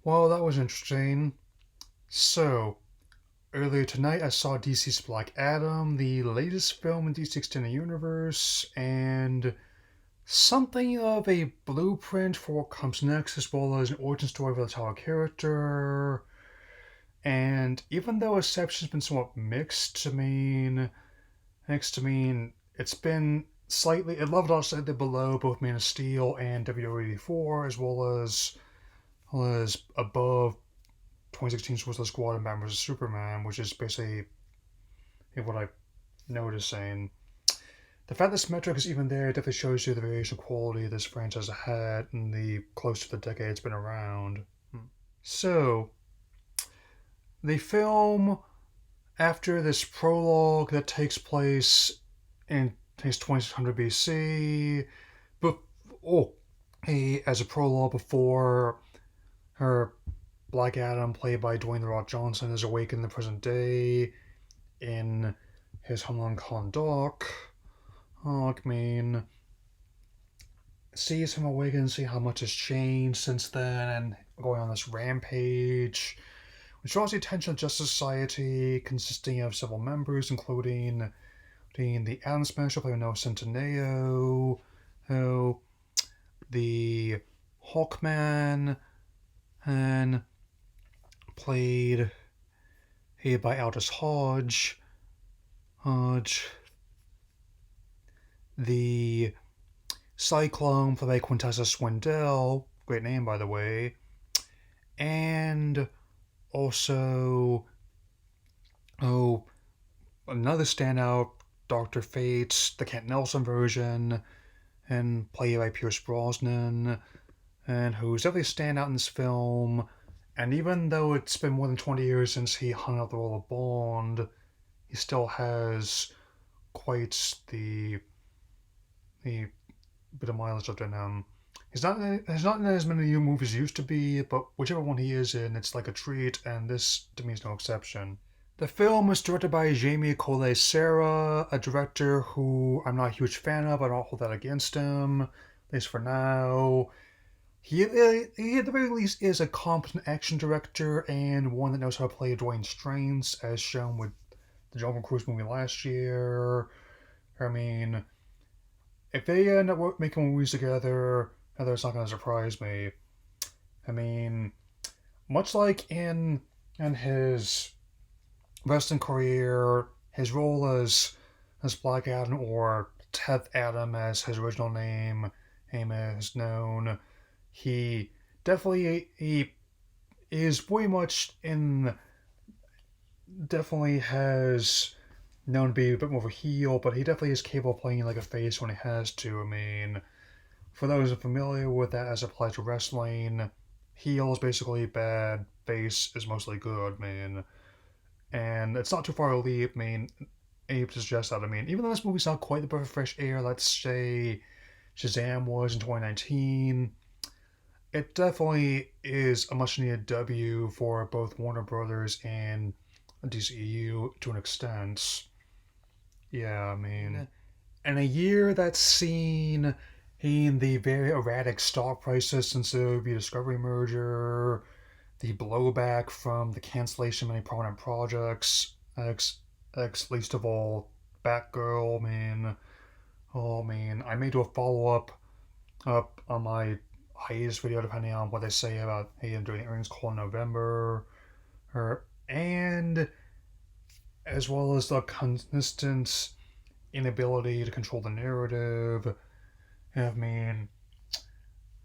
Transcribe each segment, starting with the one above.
Well, that was interesting. So, earlier tonight I saw DC's Black Adam, the latest film in DC's Extended Universe, and something of a blueprint for what comes next, as well as an origin story for the title character. And even though reception's been somewhat mixed, it's been slightly, it leveled out slightly below both Man of Steel and WO84, as well as above 2016 Suicide Squad and Batman vs Superman, which is basically what I'm noticing. The fact this metric is even there definitely shows you the variation quality this franchise has had in the close to the decade it's been around. So, the film, after this prologue that takes place in 2600 BC, but oh, as a prologue before her Black Adam, played by Dwayne The Rock Johnson, is awakened in the present day in his homeland Kahndaq. Sees him awaken, see how much has changed since then, and going on this rampage, which draws the attention of Justice Society, consisting of several members, including the Atom Smasher, played by Noah Centineo, who the Hawkman, and played by Aldous Hodge, the Cyclone, played by Quintessa Swindell, great name by the way, and also, another standout, Dr. Fate, the Kent Nelson version, and played by Pierce Brosnan, and who's definitely a standout in this film. And even though it's been more than 20 years since he hung out the role of Bond, he still has quite the bit of mileage left in him. He's not in as many new movies as he used to be, but whichever one he is in, it's like a treat, and this to me is no exception. The film was directed by Jamie Collet Serra, a director who I'm not a huge fan of. I don't hold that against him, at least for now. He at the very least is a competent action director and one that knows how to play Dwayne's strengths, as shown with the Jungle Cruise movie last year. I mean, if they end up making movies together, that's not going to surprise me. I mean, much like in his wrestling career, his role as Black Adam, or Teth Adam as his original name is known, he definitely is very much in definitely has known to be a bit more of a heel, but he definitely is capable of playing like a face when he has to. I mean, for those unfamiliar with that as applied to wrestling, heel is basically bad, face is mostly good, man. And it's not too far to leap, Abe to suggest that. I mean, even though this movie's not quite the breath of fresh air, let's say Shazam was in 2019, it definitely is a much needed W for both Warner Brothers and DCEU to an extent. Yeah, in a year that's seen in the very erratic stock prices since the Discovery merger, the blowback from the cancellation of many prominent projects, least of all Batgirl, I may do a follow up on my hiatus video depending on what they say about I'm doing the earnings call in November, and as well as the consistent inability to control the narrative. I mean,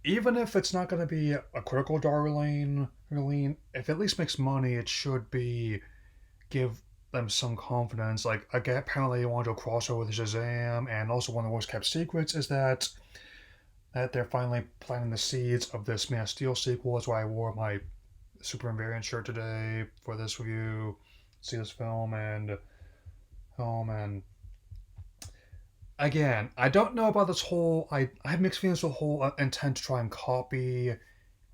even if it's not going to be a critical darling, if it at least makes money, it should be give them some confidence. Like, again, apparently they want to do a crossover with Shazam, and also one of the worst kept secrets is that they're finally planting the seeds of this Man of Steel sequel. That's why I wore my Super Invariant shirt today for this review. See this film, and again, I don't know about this whole. I have mixed feelings with the whole intent to try and copy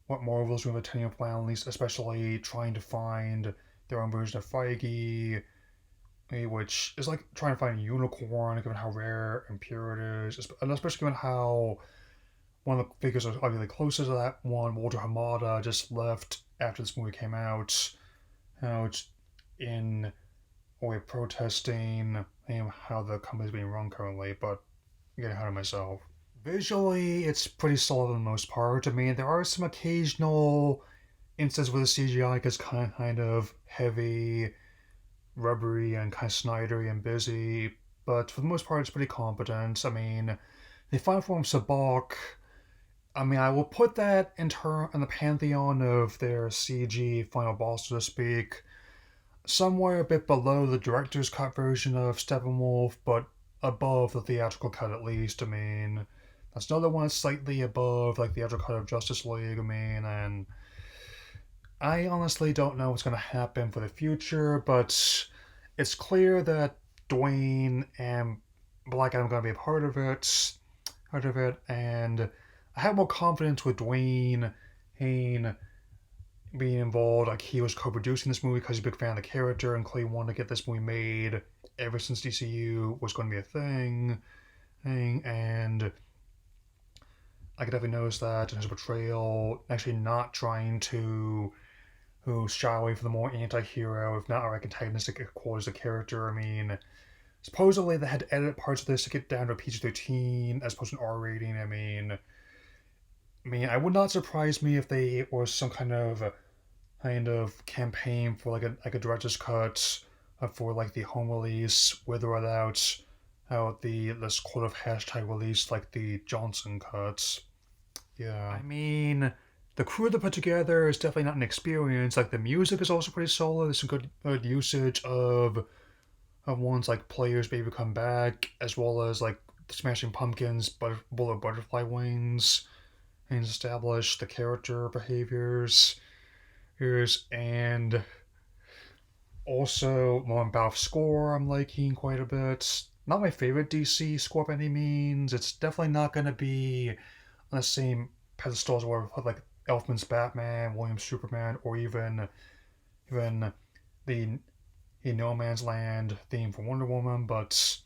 what Marvel's doing with the 10-year plan, at least, especially trying to find their own version of Feige, which is like trying to find a unicorn, given how rare and pure it is, and especially given how one of the figures that was obviously closest to that one, Walter Hamada, just left after this movie came out in a way protesting how the company's being run currently, but I'm getting ahead of myself. Visually, it's pretty solid for the most part. I mean, there are some occasional instances where the CGI gets kind of heavy, rubbery, and kind of snidery and busy, but for the most part, it's pretty competent. I mean, the final form Sabak, I mean, I will put that in the pantheon of their CG final boss, so to speak, somewhere a bit below the director's cut version of Steppenwolf, but above the theatrical cut at least. I mean, that's another one slightly above like the theatrical cut of Justice League. I mean, and I honestly don't know what's going to happen for the future, but it's clear that Dwayne and Black Adam are going to be a part of it, and I have more confidence with Dwayne Hain being involved. Like he was co-producing this movie because he's a big fan of the character, and Clay wanted to get this movie made ever since DCEU was going to be a thing, and I could definitely notice that in his portrayal, actually not trying to shy away from the more anti-hero, if not our antagonistic qualities of the character. I mean, supposedly they had to edit parts of this to get down to a PG-13 as opposed to an R rating. I mean, I would not surprise me if they was some kind of campaign for like a director's cut for like the home release with or without out the this quote of hashtag release like the Johnson cuts. Yeah. I mean, the crew they put together is definitely not an experience. Like the music is also pretty solid. There's some good usage of ones like Players Baby Come Back, as well as like Smashing Pumpkins, Bullet Butterfly Wings, and establish the character behaviors. And also Lauren Balfe's score I'm liking quite a bit. Not my favorite DC score by any means. It's definitely not going to be on the same pedestal as where we put like Elfman's Batman, Williams Superman, or even the No Man's Land theme for Wonder Woman, but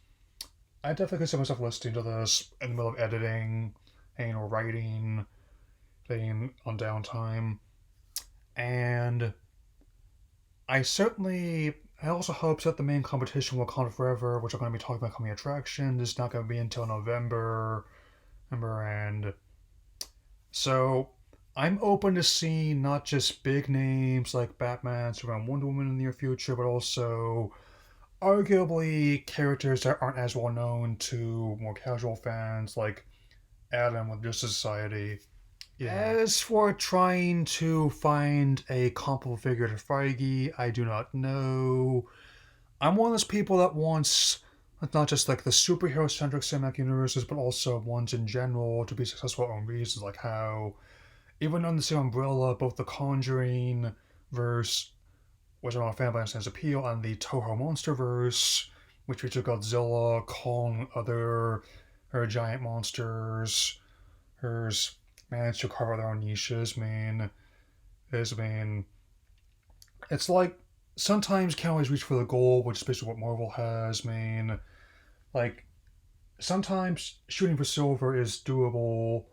I definitely consider myself listening to this in the middle of editing or writing thing on downtime. And I also hope that the main competition Wakanda Forever, which I'm going to be talking about coming attraction, is not going to be until November. And so I'm open to seeing not just big names like Batman, Superman, Wonder Woman in the near future, but also arguably characters that aren't as well known to more casual fans like Adam with Justice Society. Yeah. As for trying to find a comparable figure to Feige, I do not know. I'm one of those people that wants not just like the superhero centric cinematic universes, but also ones in general to be successful for own reasons, like how even under the same umbrella, both the Conjuring verse, which I'm not a fan of, but I understand its appeal, and the Toho Monsterverse, which features Godzilla, Kong, other giant monsters, hers managed to carve out their own niches. It's like sometimes you can't always reach for the goal, which is basically what Marvel has. Like sometimes shooting for silver is doable,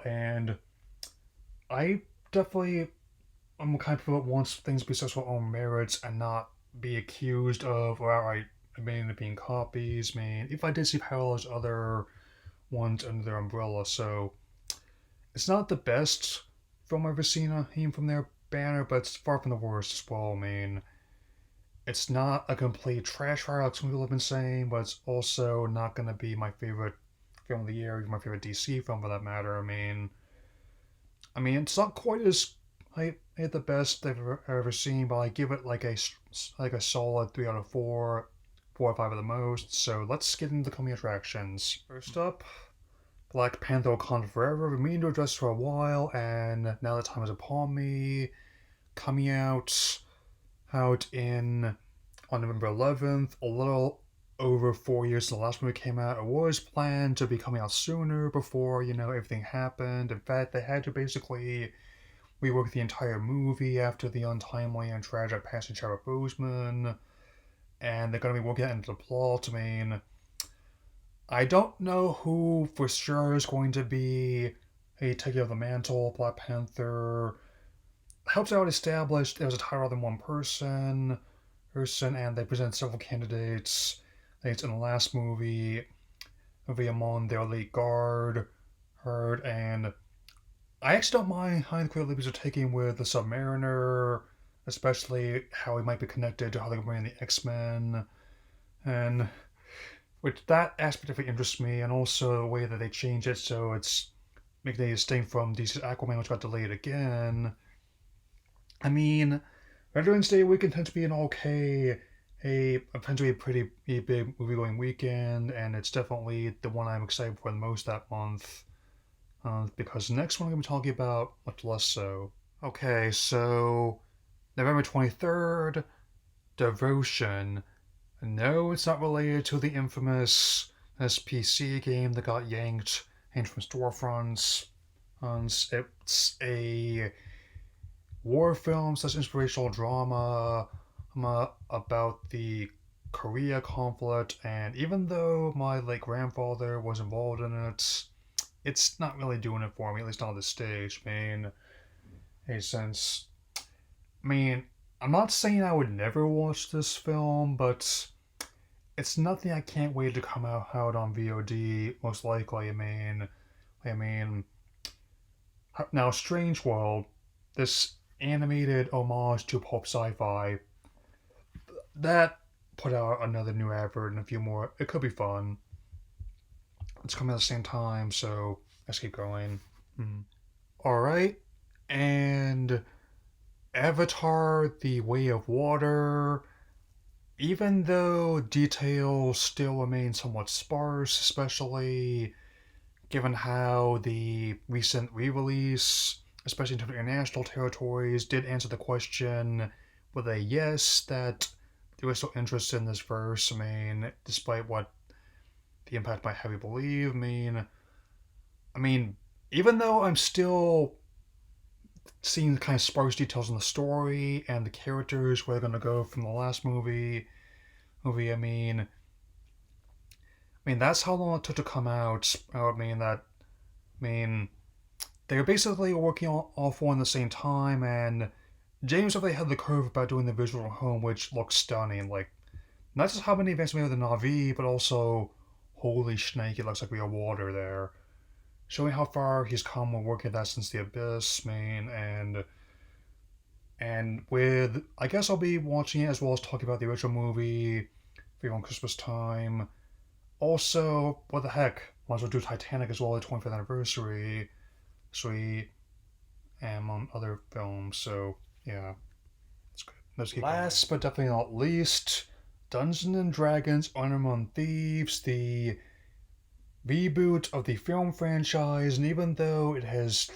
and I definitely I'm the kind of people that wants things to be successful on merits and not be accused of or outright being copies. If I did see parallels to other ones under their umbrella, so it's not the best film I've ever seen from their banner, but it's far from the worst as well. It's not a complete trash fire like some people have been saying, but it's also not going to be my favorite film of the year, or my favorite DC film for that matter. It's not quite as the best I've ever seen, but I give it like a solid 3 out of 4, 4 or 5 at the most. So let's get into the coming attractions. First up, Black Panther: Wakanda Forever. I've been meaning to address for a while, and now the time is upon me. Coming out on November 11th, a little over 4 years since the last movie came out. It was planned to be coming out sooner before, everything happened. In fact, they had to basically rework the entire movie after the untimely and tragic passing of Chadwick Boseman, and they're going to be working that into the plot. I don't know who for sure is going to be a taking of the mantle. Black Panther helps out establish there was a title than one person, and they presented several candidates. It's in the last movie among their elite guard, heard, and I actually don't mind how the creative leaders are taking with the Submariner, especially how he might be connected to how they bring in the X Men, and which that aspect definitely interests me, and also the way that they change it so it's making it distinct from DC's Aquaman, which got delayed again. I mean, Veterans Day weekend tends to be an okay, tends to be a pretty big movie going weekend, and it's definitely the one I'm excited for the most that month. Because the next one I'm going to be talking about much less so. Okay, so November 23rd, Devotion. No, it's not related to the infamous SPC game that got yanked from storefronts. It's a war film slash inspirational drama about the Korea conflict, and even though my late grandfather was involved in it, it's not really doing it for me, at least not at this stage. I mean, since I mean, I'm not saying I would never watch this film, but it's nothing I can't wait to come out on VOD. Most likely, I mean, now Strange World, this animated homage to pulp sci-fi, that put out another new advert and a few more. It could be fun. It's coming at the same time, so let's keep going. All right, and Avatar: The Way of Water. Even though details still remain somewhat sparse, especially given how the recent re-release, especially in terms of international territories, did answer the question with a yes that there was still interest in this verse. I mean, despite what the impact might have you believe. I mean, even though I'm still seeing kind of sparse details in the story and the characters where they're gonna go from the last movie, that's how long it took to come out. I mean they were basically working all four at the same time, and James really had the curve about doing the visual at home, which looks stunning. Like, not just how many advances we have with the Navi, but also, holy snake, it looks like we have water there. Showing how far he's come with working that since the Abyss, and with, I guess I'll be watching it as well as talking about the original movie for on Christmas time. Also, what the heck, might as well do Titanic as well, the 25th anniversary. Sweet. And on other films, so yeah, that's good. Let's keep Last but definitely not least, Dungeons and Dragons Honor Among Thieves, the reboot of the film franchise, and even though it has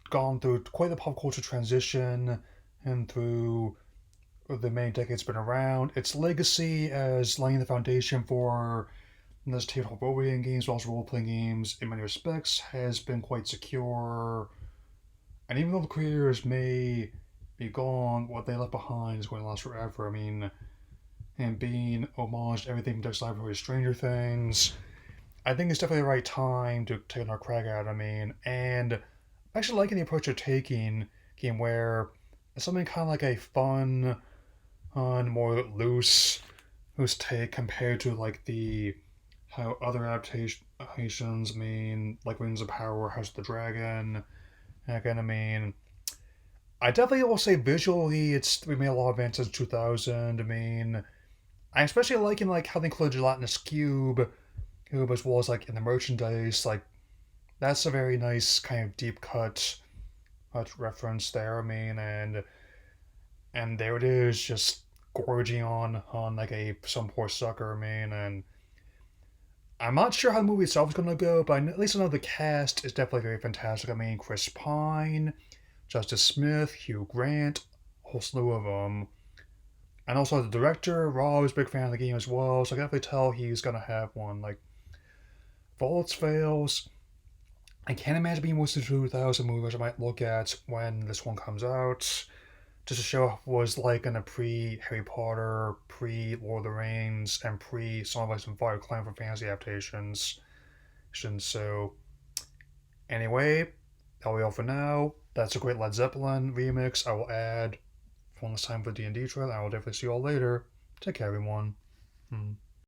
gone through quite the pop culture transition and through the many decades been around, its legacy as laying the foundation for this tabletop role-playing games, but also role-playing games in many respects, has been quite secure. And even though the creators may be gone, what they left behind is going to last forever. And being homage to everything from Dexter Library to Stranger Things, I think it's definitely the right time to take another crack at it. And I'm actually liking the approach they're taking, game where it's something kind of like a fun, more loose take compared to like the how other adaptations, like Rings of Power, House of the Dragon. Again, I definitely will say visually, we made a lot of advances in 2000. I'm especially liking like how they include gelatinous cube as well as like in the merchandise. Like, that's a very nice kind of deep cut reference there. And there it is, just gorging on like some poor sucker. And I'm not sure how the movie itself is gonna go, but at least I know the cast is definitely very fantastic. Chris Pine, Justice Smith, Hugh Grant, a whole slew of them. And also the director, Rob, is a big fan of the game as well, so I can definitely tell he's gonna have one. Like, for all its fails, I can't imagine being most of the 2000 movies I might look at when this one comes out. just to show what it was like in a pre-Harry Potter, pre-Lord of the Rings, and pre-Song of Ice and Fire Clan for fantasy adaptations. So, anyway, that'll be all for now. That's a great Led Zeppelin remix. I will add one last time for D&D trailer. I will definitely see you all later. Take care, everyone.